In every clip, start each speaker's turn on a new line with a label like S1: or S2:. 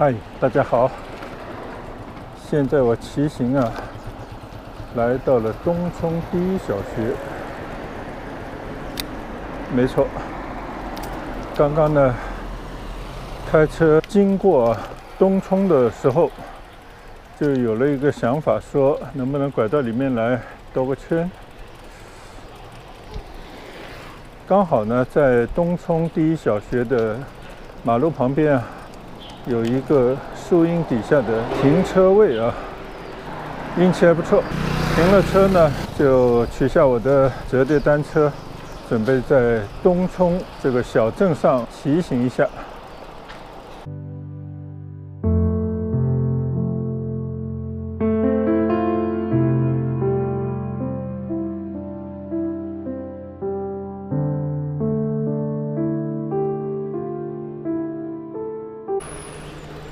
S1: 嗨，大家好！现在我骑行来到了东冲第一小学。没错，刚刚呢，开车经过东冲的时候，就有了一个想法，说能不能拐到里面来兜个圈。刚好呢，在东冲第一小学的马路旁边有一个树荫底下的停车位运气还不错。停了车呢，就取下我的折叠单车，准备在东冲这个小镇上骑行一下。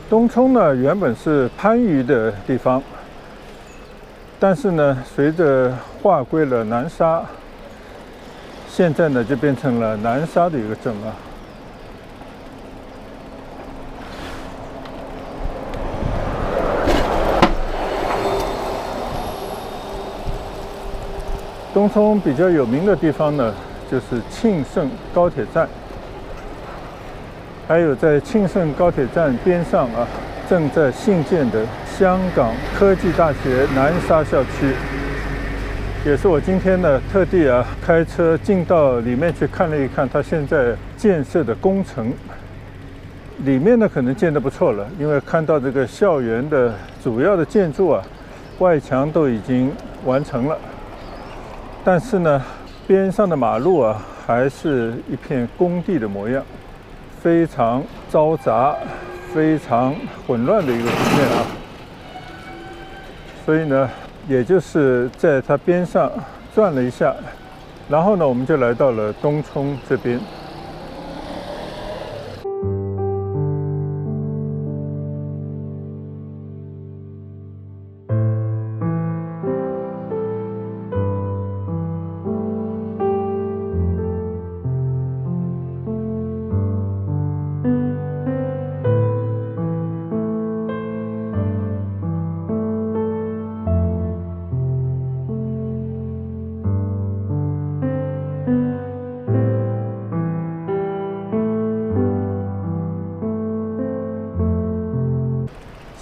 S1: 东冲呢，原本是番禺的地方，但是呢，随着划归了南沙，现在呢就变成了南沙的一个镇东冲比较有名的地方呢，就是庆盛高铁站。还有在庆盛高铁站边上正在兴建的香港科技大学南沙校区，也是我今天呢特地开车进到里面去看了一看，它现在建设的工程。里面呢可能建得不错了，因为看到这个校园的主要的建筑外墙都已经完成了，但是呢，边上的马路还是一片工地的模样。非常嘈杂、非常混乱的一个局面所以呢，也就是在它边上转了一下，然后呢，我们就来到了东冲这边。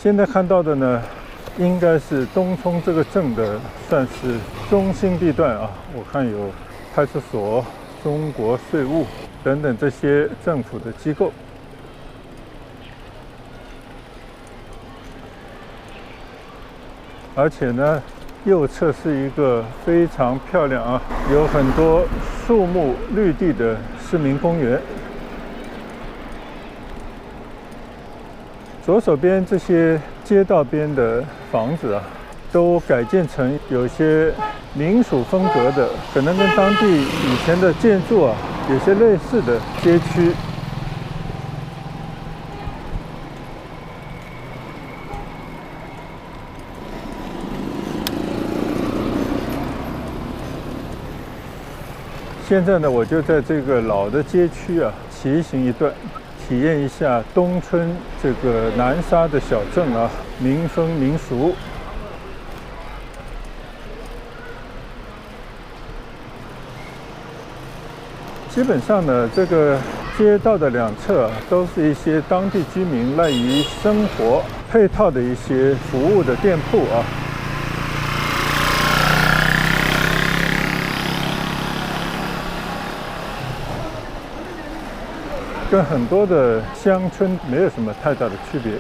S1: 现在看到的呢，应该是东冲这个镇的算是中心地段我看有派出所、中国税务等等这些政府的机构。而且呢，右侧是一个非常漂亮有很多树木绿地的市民公园。左手边这些街道边的房子都改建成有些民署风格的，可能跟当地以前的建筑有些类似的街区。现在呢，我就在这个老的街区骑行一段，体验一下东村这个南沙的小镇民风民俗。基本上呢，这个街道的两侧都是一些当地居民赖以生活配套的一些服务的店铺跟很多的乡村没有什么太大的区别。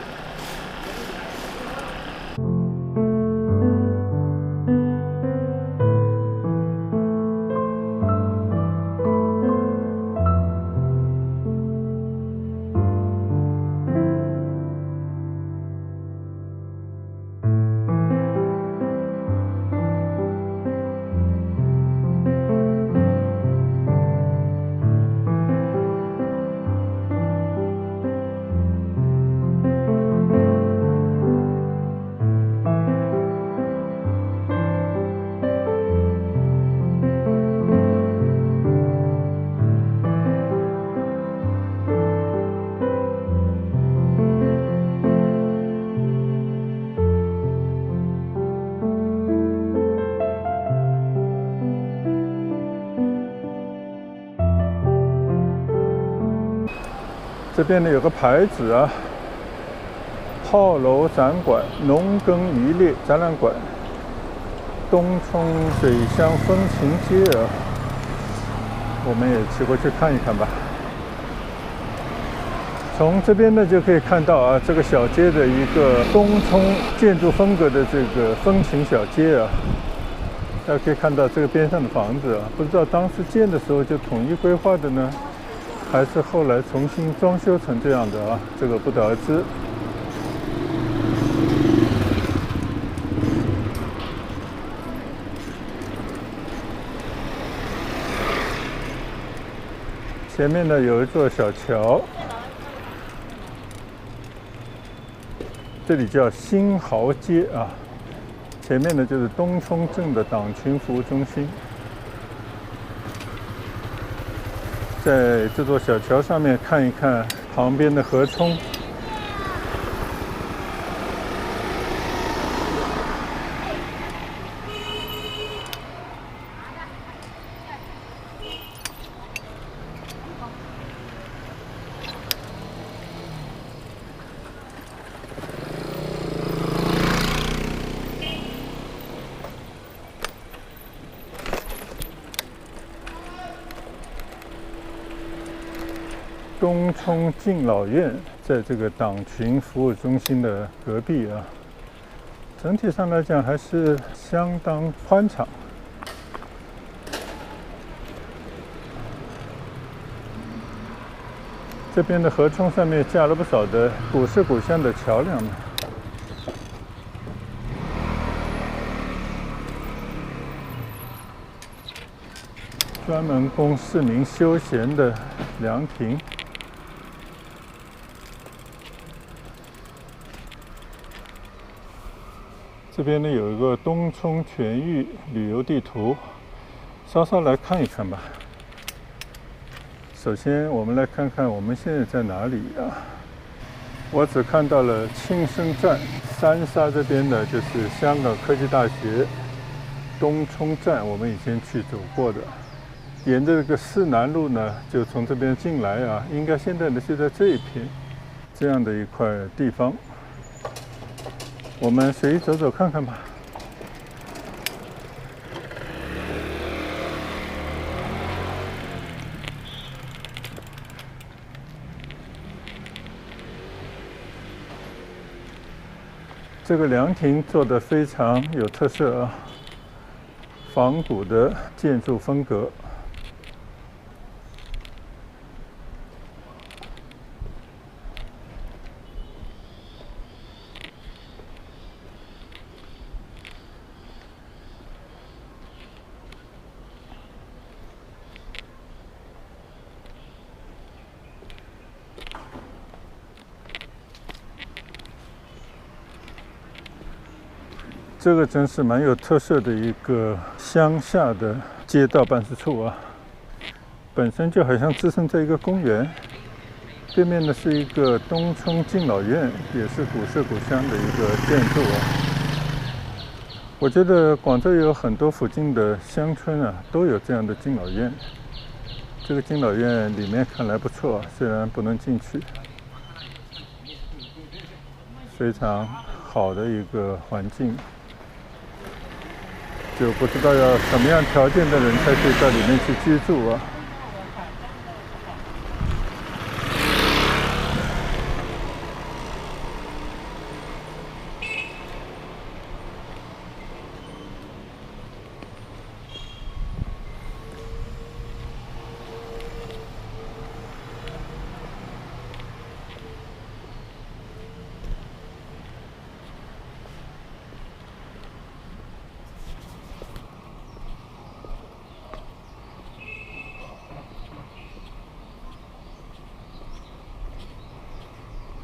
S1: 这边呢有个牌子啊，炮楼展馆、农耕渔猎展览馆、东冲水乡风情街啊，我们也骑过去看一看吧。从这边呢就可以看到啊，这个小街的一个东冲建筑风格的这个风情小街啊，大家可以看到这个边上的房子啊，不知道当时建的时候就统一规划的呢，还是后来重新装修成这样的啊，这个不得而知。前面呢有一座小桥，这里叫新濠街啊。前面呢就是东冲镇的党群服务中心。在这座小桥上面看一看旁边的河冲。东冲敬老院在这个党群服务中心的隔壁啊，整体上来讲还是相当宽敞。这边的河冲上面架了不少的古色古香的桥梁呢，专门供市民休闲的凉亭。这边呢有一个东冲全域旅游地图，稍稍来看一看吧。首先我们来看看我们现在在哪里啊？我只看到了青森站，三沙这边的就是香港科技大学。东冲站我们以前去走过的，沿着这个市南路呢，就从这边进来啊，应该现在呢就在这一片这样的一块地方。我们随意走走看看吧。这个凉亭做得非常有特色啊，仿古的建筑风格。这个真是蛮有特色的一个乡下的街道办事处啊，本身就好像置身在一个公园。对面呢是一个东冲敬老院，也是古色古香的一个建筑啊。我觉得广州有很多附近的乡村啊，都有这样的敬老院。这个敬老院里面看来不错，虽然不能进去，非常好的一个环境。就不知道要什么样条件的人才可以在里面去居住啊。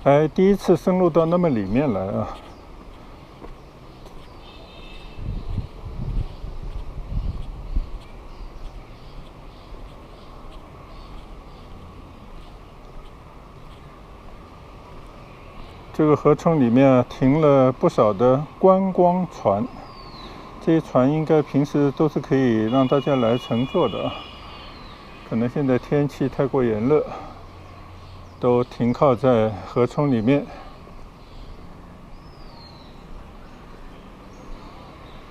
S1: 还第一次深入到那么里面来啊！这个河冲里面停了不少的观光船，这些船应该平时都是可以让大家来乘坐的，可能现在天气太过炎热，都停靠在河冲里面。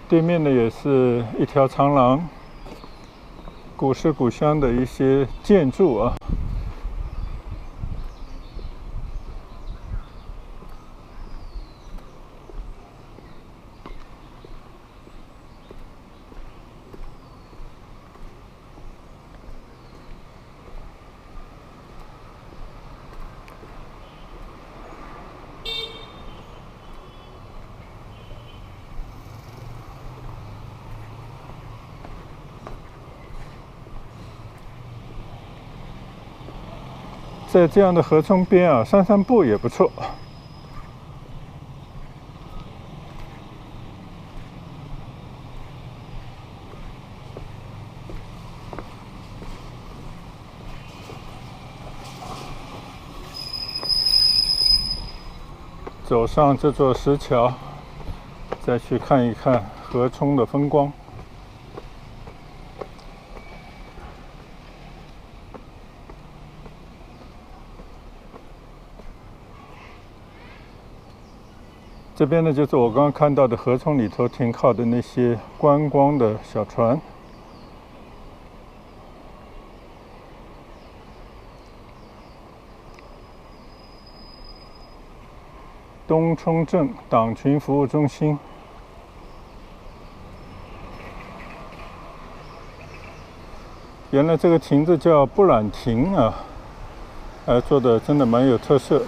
S1: 对面的也是一条长廊，古色古香的一些建筑啊。在这样的河冲边啊，散散步也不错。走上这座石桥，再去看一看河冲的风光。这边呢，就是我刚刚看到的河冲里头停靠的那些观光的小船。东冲镇党群服务中心。原来这个亭子叫布览亭啊，做的真的蛮有特色。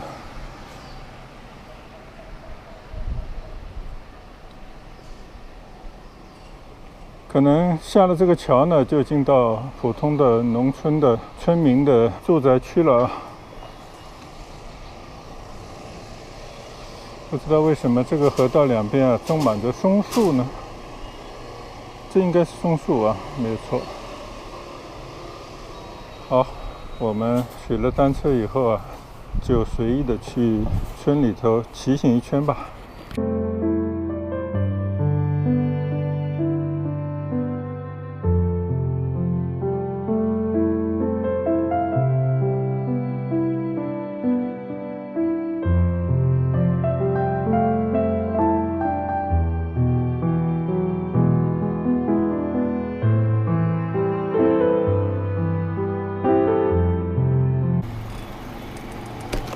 S1: 可能下了这个桥呢，就进到普通的农村的村民的住宅区了。不知道为什么这个河道两边啊种满着松树呢？这应该是松树啊，没有错。好，我们取了单车以后啊，就随意的去村里头骑行一圈吧。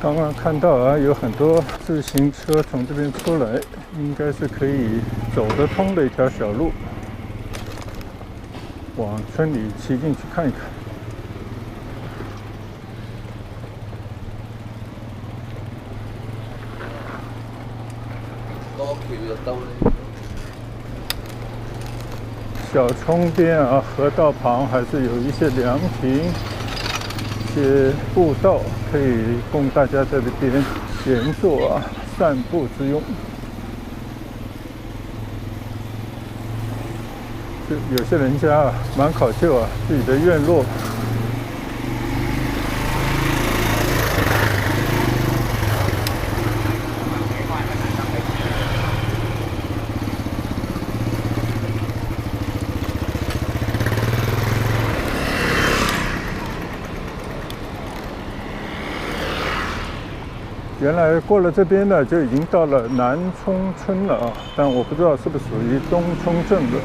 S1: 刚刚看到啊，有很多自行车从这边出来，应该是可以走得通的一条小路，往村里骑进去看一看。小冲边啊，河道旁还是有一些凉亭。一些步道可以供大家在这边闲坐啊、散步之用。就有些人家啊，蛮考究啊，自己的院落。原来过了这边呢，就已经到了南冲村了啊，但我不知道是不是属于东冲镇的。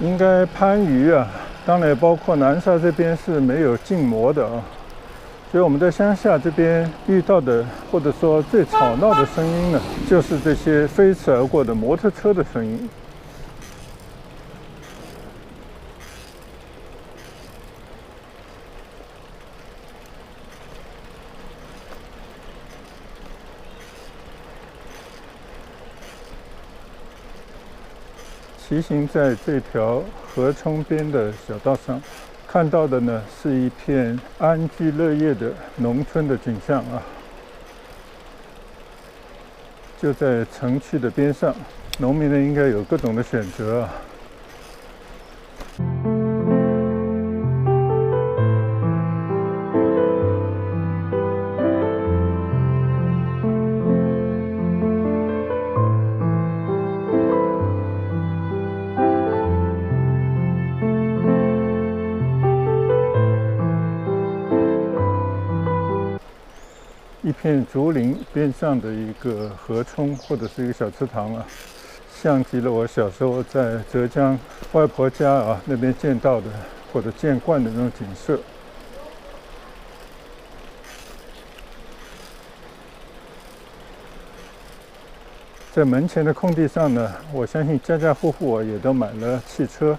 S1: 应该番禺啊，当然也包括南沙这边是没有禁摩的啊，所以我们在乡下这边遇到的，或者说最吵闹的声音呢，就是这些飞驰而过的摩托车的声音。骑行在这条河冲边的小道上，看到的呢是一片安居乐业的农村的景象啊。就在城区的边上，农民呢应该有各种的选择啊。一片竹林边上的一个河冲或者是一个小池塘啊，像极了我小时候在浙江外婆家啊那边见到的或者见惯的那种景色。在门前的空地上呢，我相信家家户户也都买了汽车。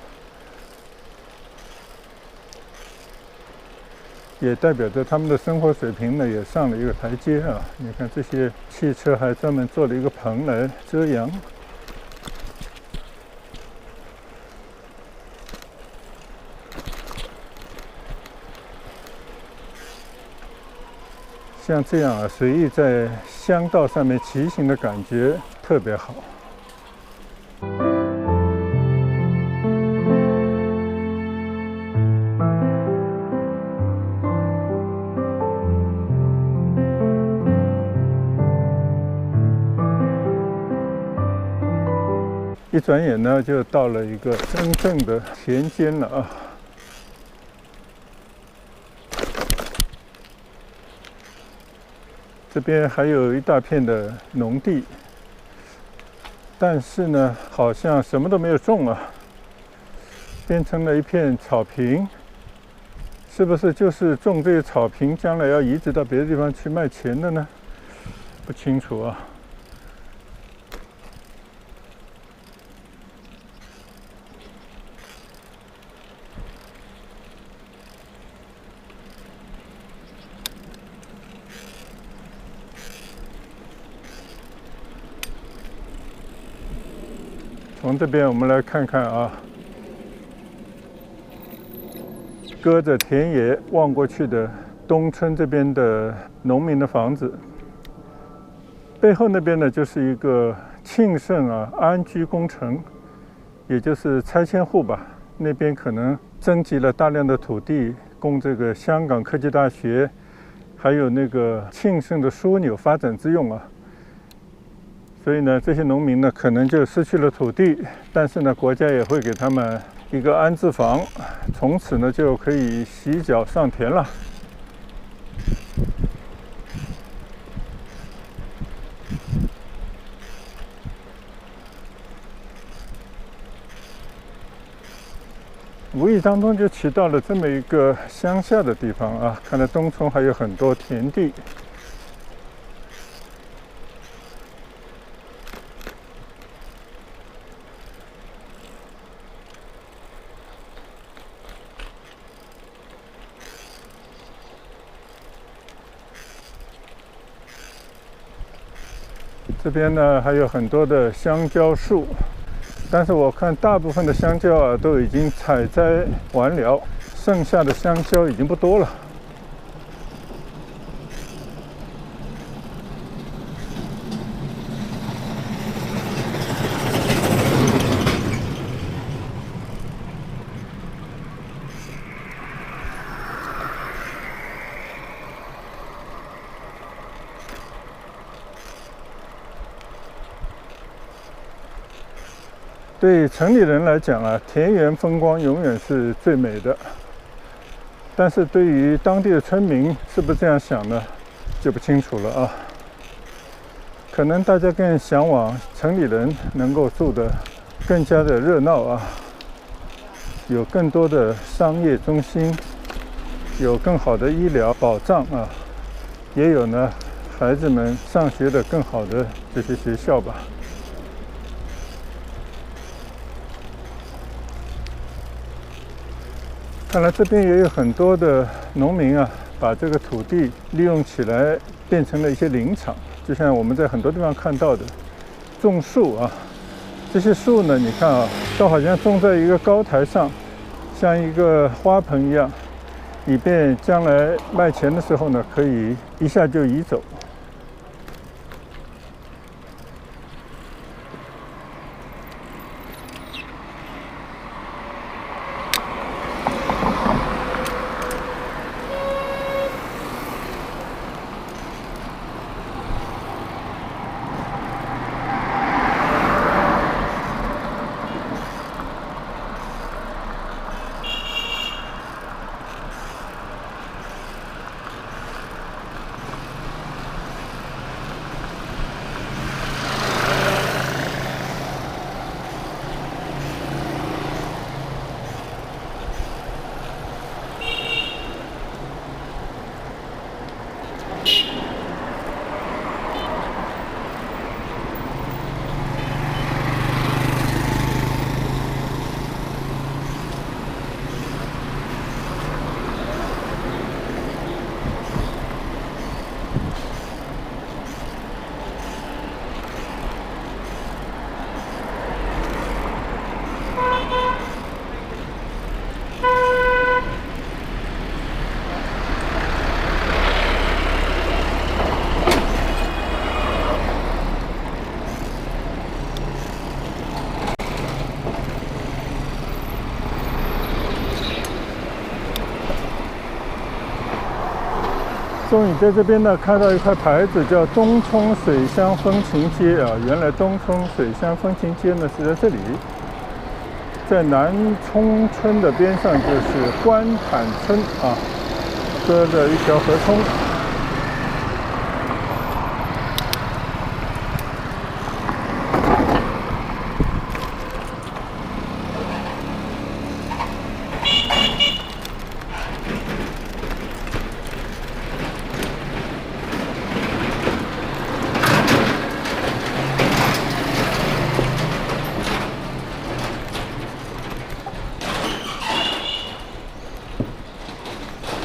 S1: 也代表着他们的生活水平呢，也上了一个台阶啊！你看这些汽车还专门做了一个棚来遮阳。像这样啊，随意在乡道上面骑行的感觉特别好。一转眼呢，就到了一个真正的田间了啊！这边还有一大片的农地，但是呢，好像什么都没有种啊，变成了一片草坪。是不是就是种这些草坪，将来要移植到别的地方去卖钱的呢？不清楚啊。从这边我们来看看啊，隔着田野望过去的东村这边的农民的房子，背后那边呢就是一个庆盛啊安居工程，也就是拆迁户吧。那边可能征集了大量的土地，供这个香港科技大学还有那个庆盛的枢纽发展之用啊。所以呢，这些农民呢，可能就失去了土地，但是呢，国家也会给他们一个安置房，从此呢，就可以洗脚上田了。无意当中就骑到了这么一个乡下的地方啊，看来东冲还有很多田地。这边呢还有很多的香蕉树，但是我看大部分的香蕉啊都已经采摘完了，剩下的香蕉已经不多了。对城里人来讲啊，田园风光永远是最美的。但是对于当地的村民是不是这样想呢，就不清楚了啊。可能大家更向往城里人能够住得更加的热闹啊，有更多的商业中心，有更好的医疗保障啊，也有呢孩子们上学的更好的这些学校吧。看来这边也有很多的农民啊，把这个土地利用起来，变成了一些林场。就像我们在很多地方看到的，种树啊，这些树呢，你看啊，都好像种在一个高台上，像一个花盆一样，以便将来卖钱的时候呢，可以一下就移走。终于在这边呢看到一块牌子，叫东冲水乡风情街啊。原来东冲水乡风情街呢是在这里，在南冲村的边上就是官坦村啊，隔着一条河冲。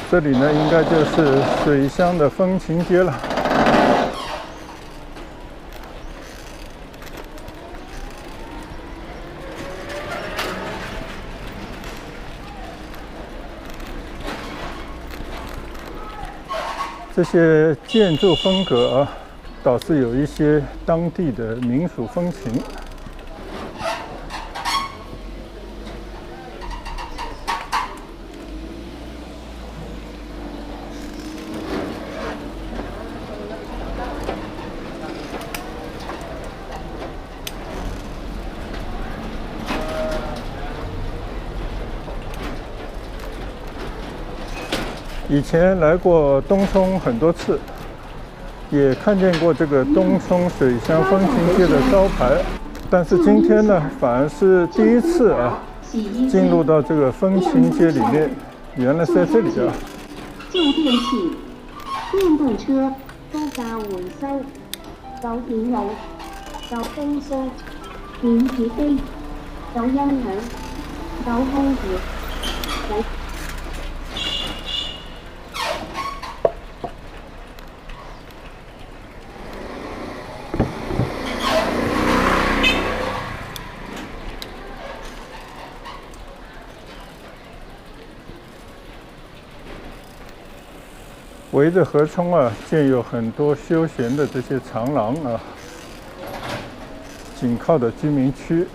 S1: 这里呢，应该就是水乡的风情街了。这些建筑风格啊，倒是有一些当地的民俗风情。以前来过东冲很多次，也看见过这个东冲水乡风情街的招牌，但是今天呢，反而是第一次啊，进入到这个风情街里面。原来是在这里啊。
S2: 旧电器、电动车、高价回收、舊電腦、舊冰箱、電子機、舊音響、舊空調、舊。
S1: 围着河冲啊，建有很多休闲的这些长廊啊，紧靠的居民区。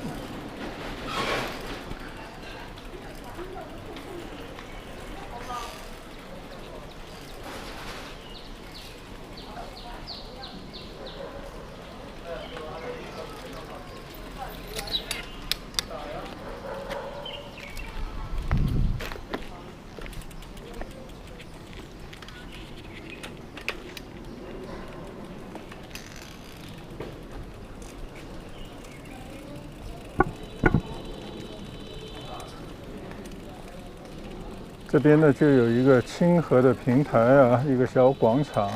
S1: 这边呢就有一个清河的平台啊，一个小广场，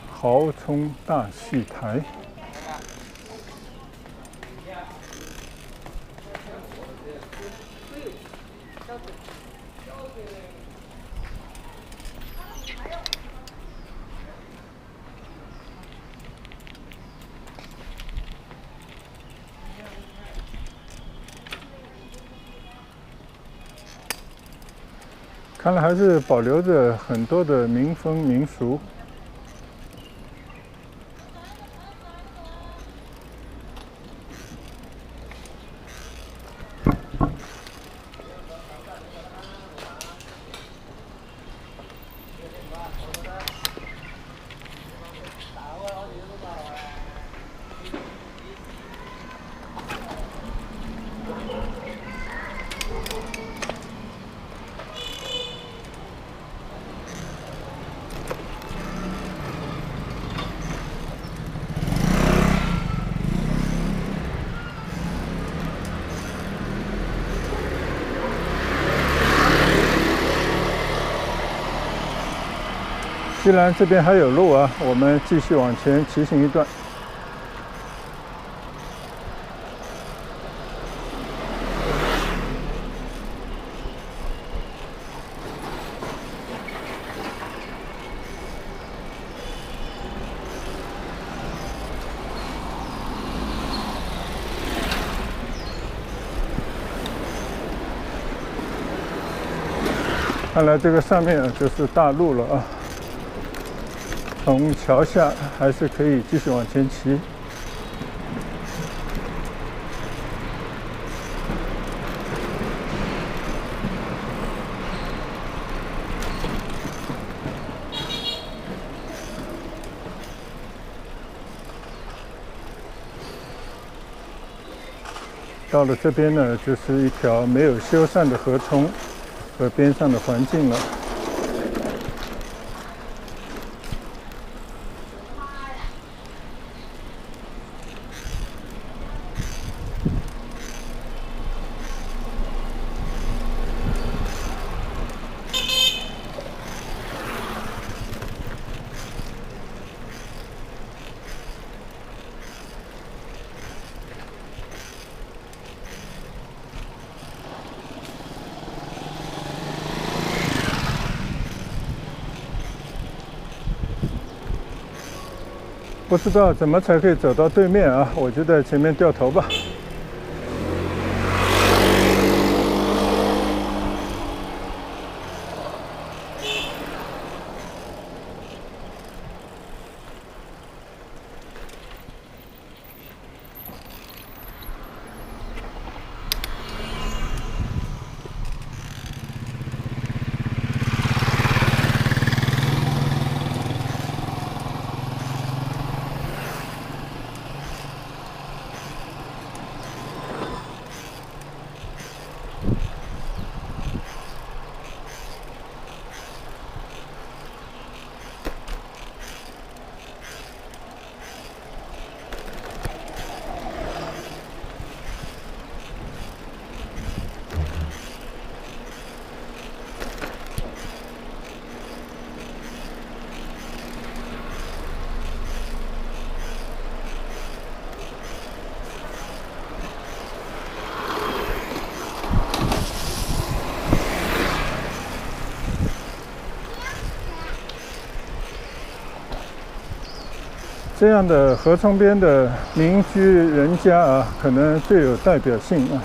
S1: 豪冲大戏台。看来还是保留着很多的民风民俗。既然这边还有路啊，我们继续往前骑行一段。看来这个上面就是大路了啊。从桥下还是可以继续往前骑。到了这边呢，就是一条没有修缮的河冲和边上的环境了。不知道怎么才可以走到对面啊？我就在前面掉头吧。这样的河冲边的民居人家啊，可能最有代表性啊。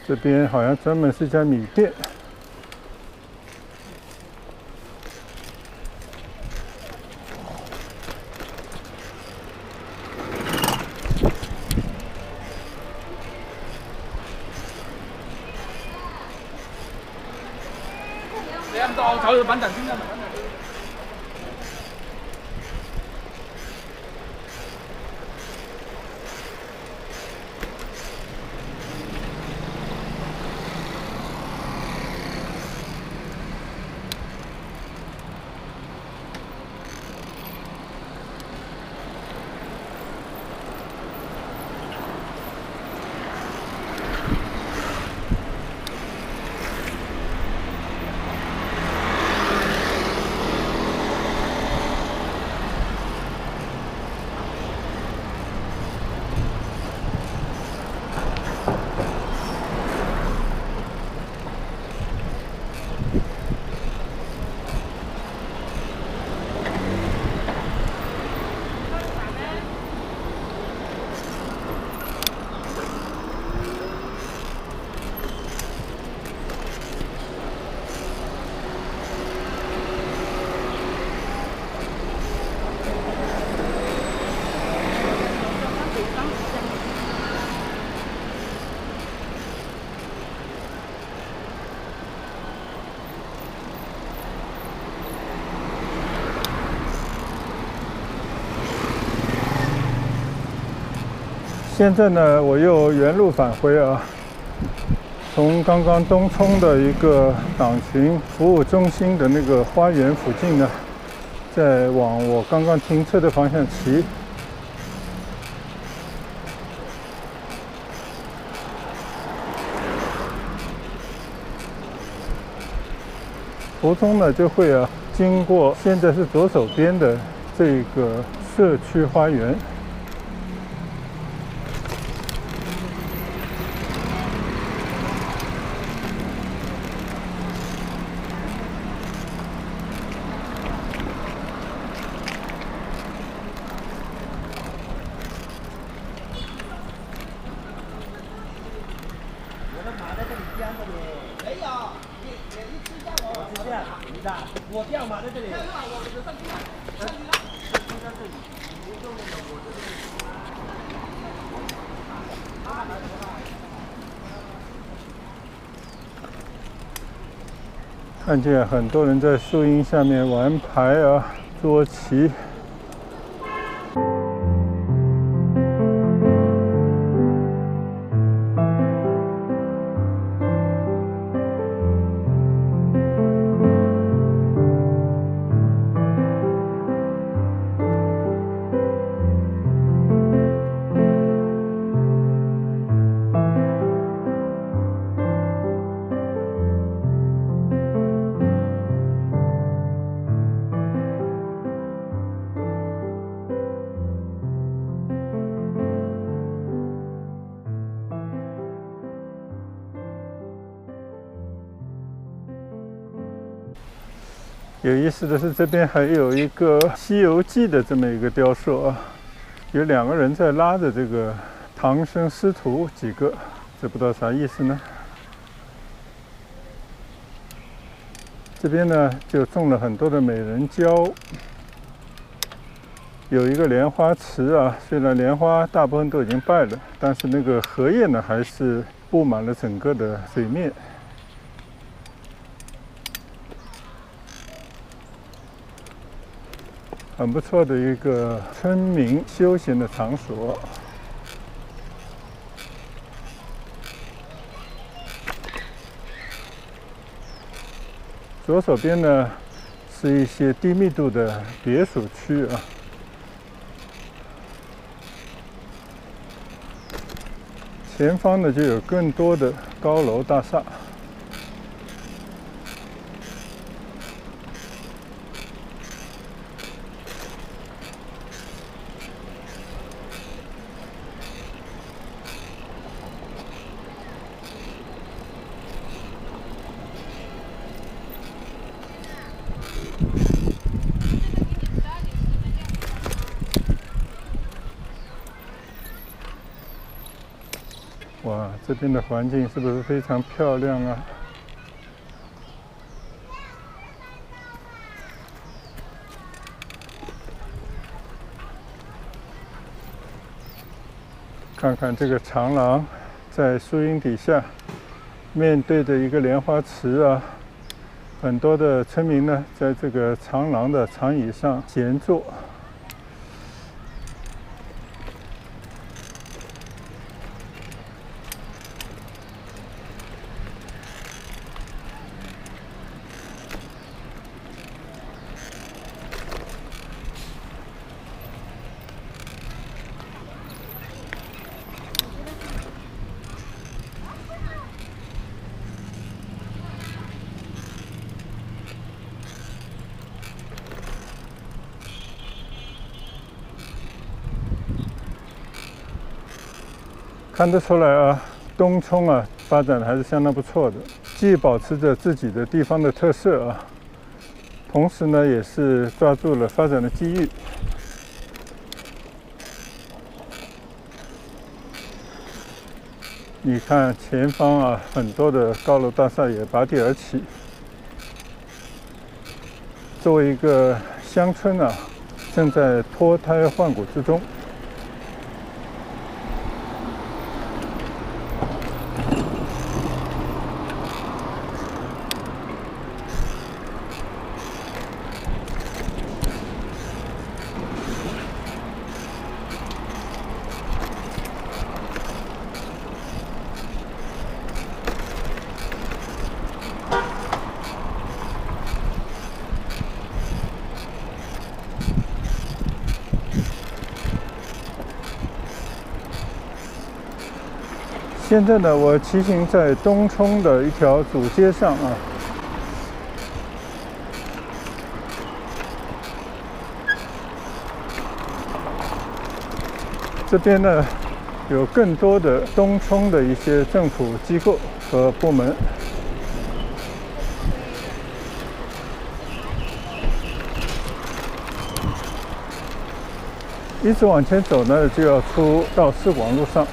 S1: 这边好像专门是一家米店。
S3: 你咁多走去品陣先啦。
S1: 现在呢，我又原路返回啊，从刚刚东冲的一个党群服务中心的那个花园附近呢，再往我刚刚停车的方向骑。途中呢就会经过现在是左手边的这个社区花园。
S3: 我掉马在这里。
S1: 看见很多人在树荫下面玩牌啊、捉棋。有意思的是，这边还有一个《西游记》的这么一个雕塑啊，有2个人在拉着这个唐僧师徒几个，这不知道啥意思呢。这边呢就种了很多的美人蕉，有一个莲花池啊，虽然莲花大部分都已经败了，但是那个荷叶呢还是布满了整个的水面。很不错的一个村民休闲的场所。左手边呢是一些低密度的别墅区啊，前方呢就有更多的高楼大厦。哇，这边的环境是不是非常漂亮啊？看看这个长廊，在树荫底下，面对着一个莲花池啊，很多的村民呢，在这个长廊的长椅上闲坐。看得出来啊，东冲啊发展还是相当不错的，既保持着自己的地方的特色啊，同时呢也是抓住了发展的机遇。你看前方啊，很多的高楼大厦也拔地而起。作为一个乡村啊，正在脱胎换骨之中。现在呢，我骑行在东冲的一条主街上啊。这边呢，有更多的东冲的一些政府机构和部门。一直往前走呢，就要出到四广路上。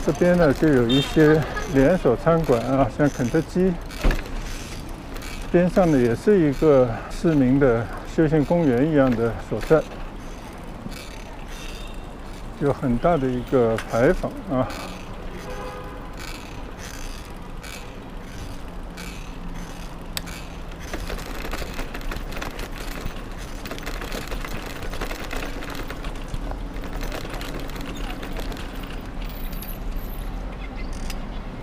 S1: 这边呢，就有一些连锁餐馆啊，像肯德基。边上呢，也是一个市民的休闲公园一样的所在，有很大的一个牌坊啊。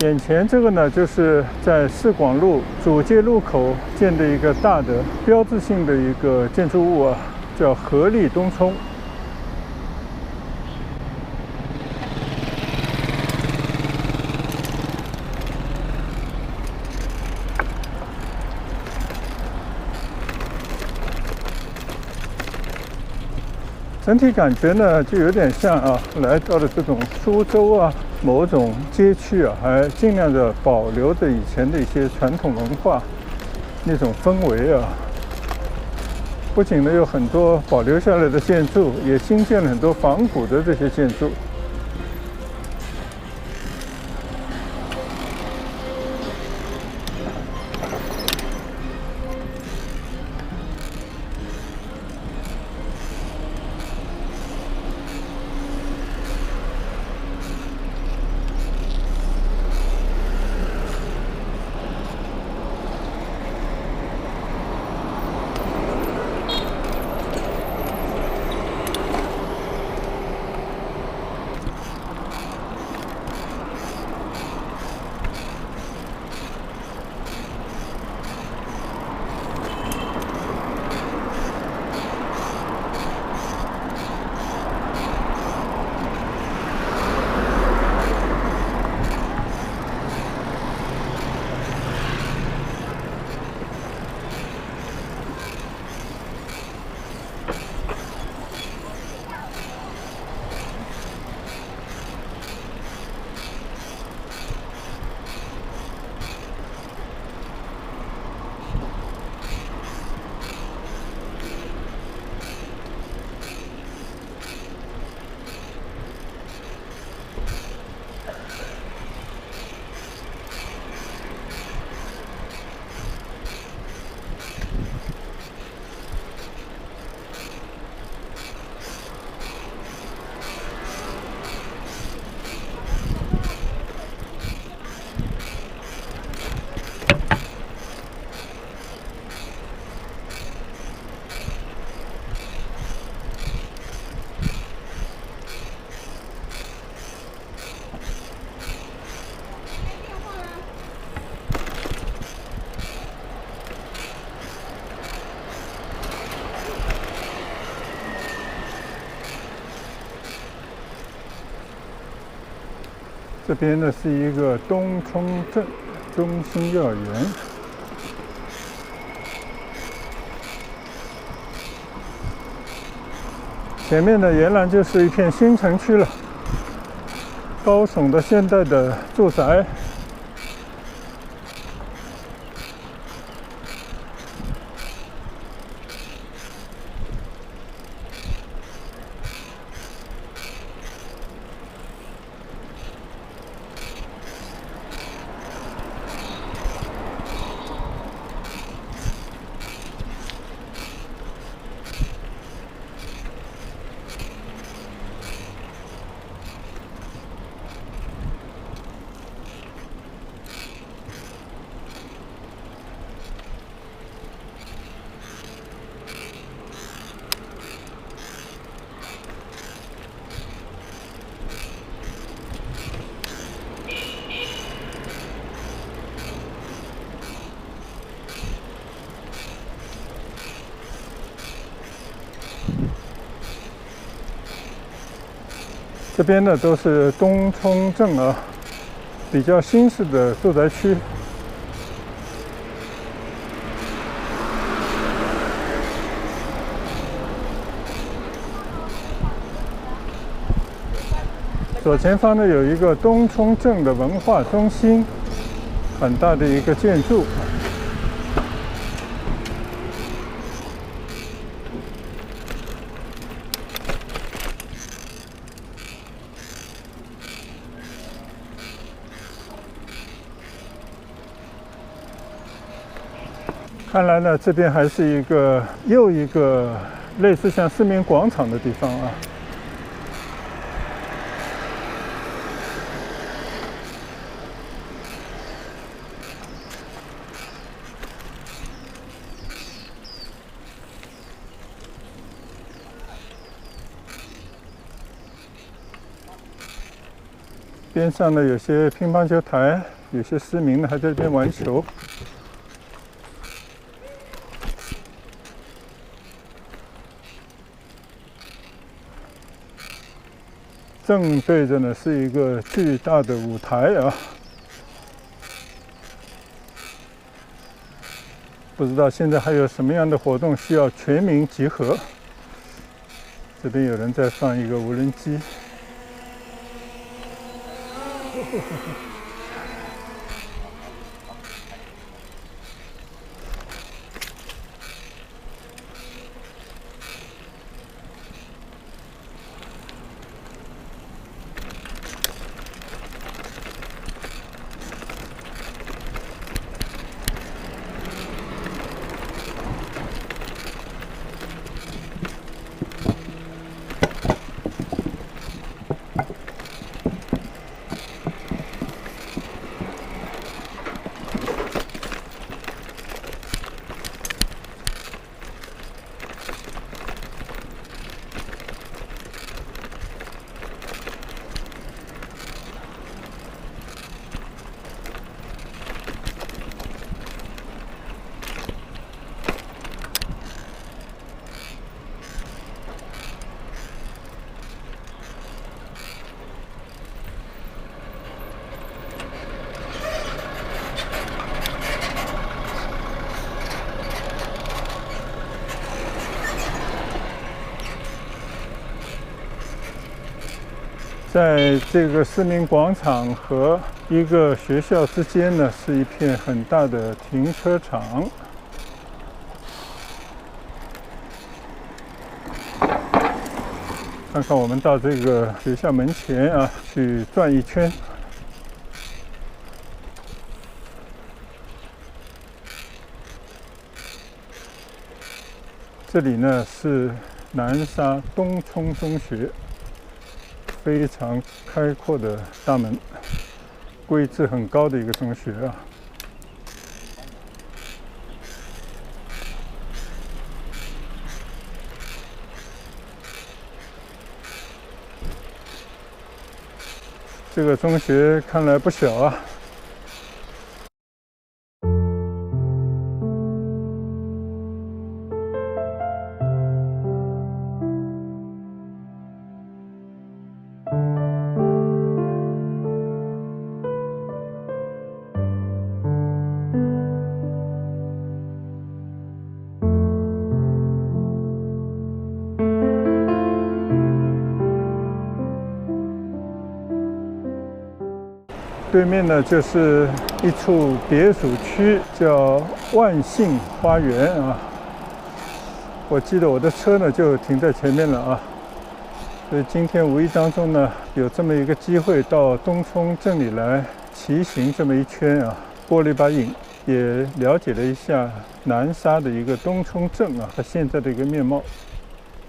S1: 眼前这个呢，就是在四广路主街路口建的一个大的标志性的一个建筑物啊，叫合力东冲。整体感觉呢，就有点像啊，来到了这种苏州啊，某种街区啊，还尽量的保留着以前的一些传统文化那种氛围啊。不仅呢有很多保留下来的建筑，也新建了很多仿古的这些建筑。这边呢是一个东冲镇中心幼儿园，前面呢沿然就是一片新城区了，高耸的现代的住宅。这边呢都是东冲镇啊，比较新式的住宅区。左前方呢有一个东冲镇的文化中心，很大的一个建筑。看来呢，这边还是又一个类似像市民广场的地方啊。边上呢有些乒乓球台，有些市民呢还在这边玩球。正对着呢是一个巨大的舞台啊，不知道现在还有什么样的活动需要全民集合。这边有人在放一个无人机。在这个市民广场和一个学校之间呢，是一片很大的停车场。看看我们到这个学校门前啊，去转一圈。这里呢是南沙东冲中学。非常开阔的大门，规制很高的一个中学啊。这个中学看来不小啊。对面呢就是一处别墅区，叫万幸花园啊。我记得我的车呢就停在前面了啊。所以今天无意当中呢，有这么一个机会到东冲镇里来骑行这么一圈啊，过了一把瘾，也了解了一下南沙的一个东冲镇啊，它现在的一个面貌，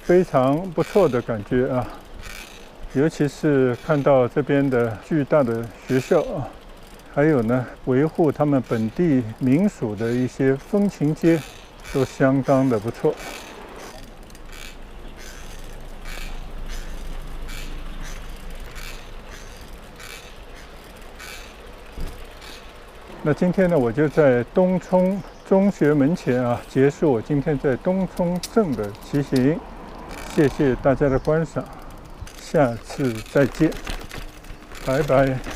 S1: 非常不错的感觉啊。尤其是看到这边的巨大的学校啊，还有呢维护他们本地民俗的一些风情街，都相当的不错。那今天呢，我就在东冲中学门前啊，结束我今天在东冲镇的骑行。谢谢大家的观赏。下次再见，拜拜。